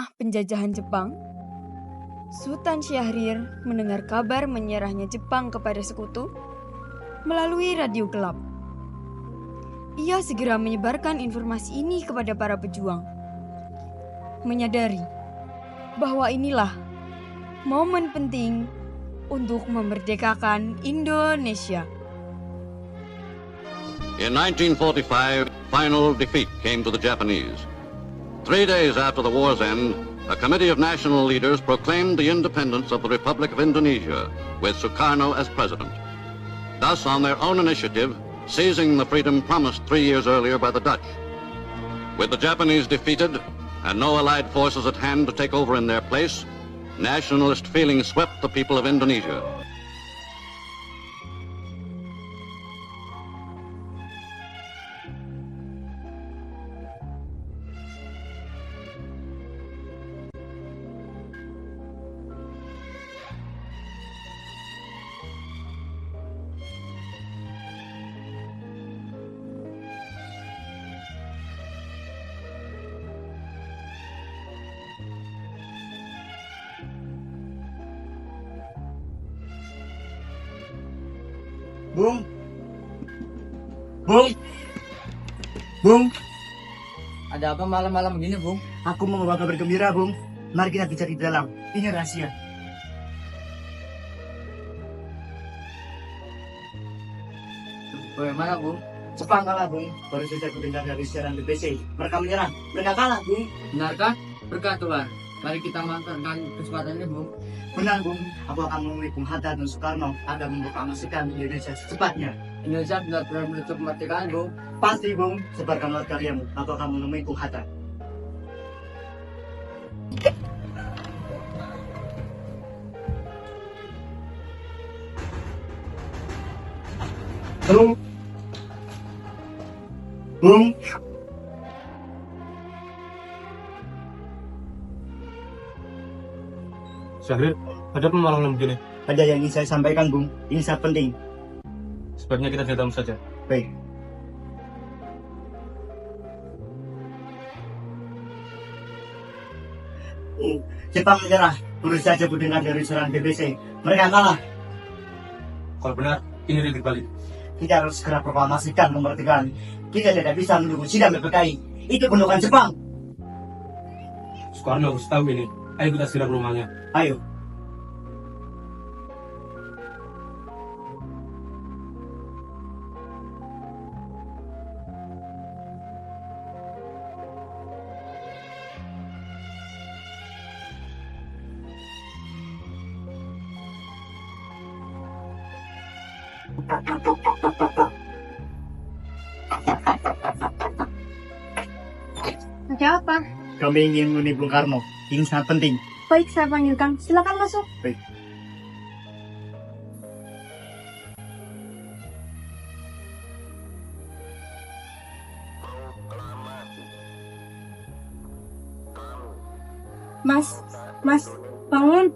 tengah penjajahan Jepang, Sultan Syahrir mendengar kabar menyerahnya Jepang kepada sekutu melalui radio gelap. Ia segera menyebarkan informasi ini kepada para pejuang, menyadari bahwa inilah momen penting untuk memerdekakan Indonesia. In 1945, final defeat came to the Japanese. 3 days after the war's end, a committee of national leaders proclaimed the independence of the Republic of Indonesia, with Sukarno as president. Thus, on their own initiative, seizing the freedom promised 3 years earlier by the Dutch. With the Japanese defeated and no Allied forces at hand to take over in their place, nationalist feeling swept the people of Indonesia. Bung, Bung, Bung, Ada apa malam-malam begini, Bung? aku mau membawa kabar gembira, Bung. Mari kita bicara di dalam. Ini rahasia. Bagaimana, Bung? Jepang kalah, Bung. Baru saja aku dengar dari siaran BBC. Mereka menyerang. Mereka kalah, Bung. Benarkah? Berkah Tuhan. Mari kita manfaatkan kesempatan ini, Bung. Benar, Bung. Aku akan menemui Bung Hatta dan Soekarno agar memproklamasikan Indonesia secepatnya. Indonesia benar-benar menutup kemerdekaan, Bung. Pasti, Bung. Sebarkan lewat karyamu. Aku akan menemui Bung Hatta. Bung. Bung. Syahrir, ada apa malam begini? Ada yang ingin saya sampaikan, Bung. Ini sangat penting. Sebaiknya kita diam saja. Baik. Jepang menyerah. Baru saja aku dengar dari siaran BBC. Mereka kalah. Kalau benar, ini ringgit balik. Kita harus segera proklamasikan kemerdekaan. Kita tidak bisa menunggu sidang PPKI. Itu pendudukan Jepang. Soekarno harus tahu ini. Ayo kita segera ke rumahnya. Ayo. Ada apa? Kami ingin menemui Bung Karno. Ini sangat penting. Baik, saya panggilkan. Silakan masuk. Baik. Mas, bangun.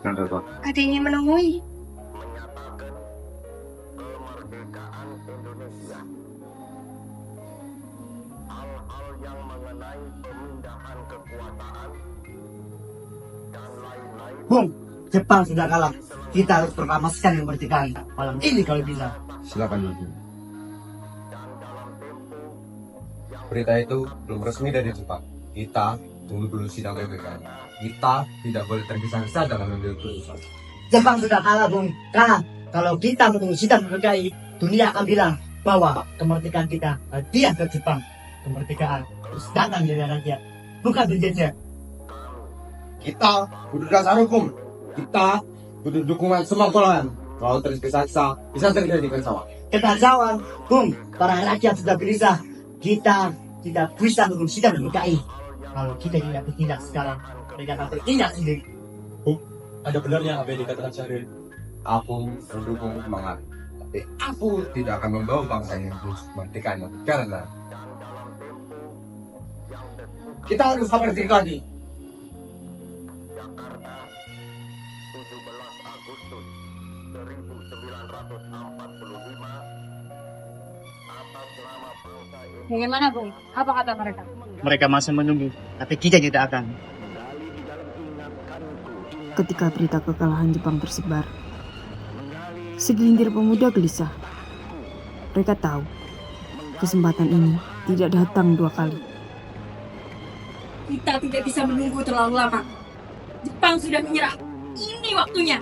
Kenapa? Ada yang ingin menemui. Bung, Jepang sudah kalah. Kita harus proklamasikan kemerdekaan. Malam ini kalau bisa. Silakan Ibu. Berita itu belum resmi dari Jepang. Kita tunggu dulu sidang PPKI. Kita tidak boleh tergesa-gesa dalam mengambil keputusan. Jepang sudah kalah, Bung. Kalah. Kalau kita menunggu sidang PPKI, dunia akan bilang bahwa kemerdekaan kita hadiah ke Jepang. Kemerdekaan harus datang dari rakyat, bukan dijajah. Kita butuh dasar hukum. Kita butuh dukungan semua golongan. Kalau tergesa-gesa, bisa terjadi kekacauan. Kekacauan, Bung. Para rakyat sudah gelisah. Kita tidak bisa menunggu sidang PPKI. Kalau kita tidak bertindak sekarang, mereka akan bertindak sendiri. Ada benarnya apa yang dikatakan Syahrir? Aku mendukung semangat. Tapi aku tidak akan membawa bangsa ini terus kemerdekaan karena kita harus seperti tadi. 17 Agustus 1945 atas nama bangsa Bagaimana, Bung? Apa kata mereka? Mereka masih menunggu, tapi kita tidak akan. Ketika berita kekalahan Jepang tersebar, segelintir pemuda gelisah. Mereka tahu kesempatan ini tidak datang 2 kali. Kita tidak bisa menunggu terlalu lama. Jepang sudah menyerah. Ini waktunya.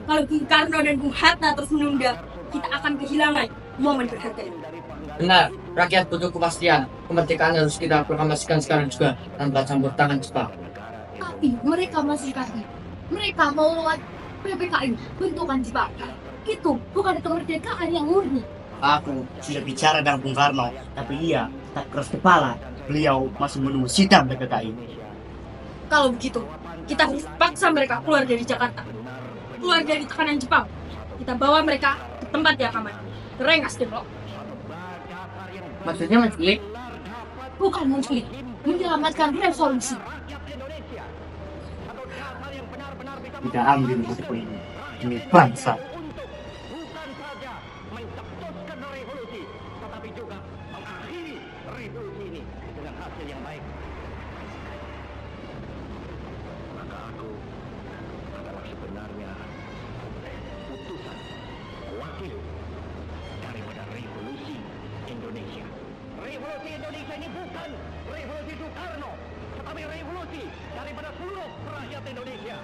Kalau Bung Karno dan Bung Hatta terus menunda, kita akan kehilangan momen berharga ini. Benar, rakyat butuh kepastian. Kemerdekaan harus kita proklamasikan sekarang juga tanpa campur tangan Jepang. Tapi mereka masih kasih. Mereka mau lewat PPKI, bentukan Jepang. Itu bukan kemerdekaan yang murni. Aku sudah bicara dengan Bung Karno, tapi ia tak keras kepala. Beliau masih menunggu sidang PPKI. Kalau begitu, kita harus paksa mereka keluar dari Jakarta. Keluar dari tekanan Jepang. Kita bawa mereka ke tempat yang aman. Ke Rengas Dengklok. Maksudnya menculik? Bukan menculik, menyelamatkan revolusi. Kita ambil resiko ini. Ini bangsa. Revolusi Indonesia ini bukan revolusi Soekarno, tetapi revolusi daripada seluruh rakyat Indonesia.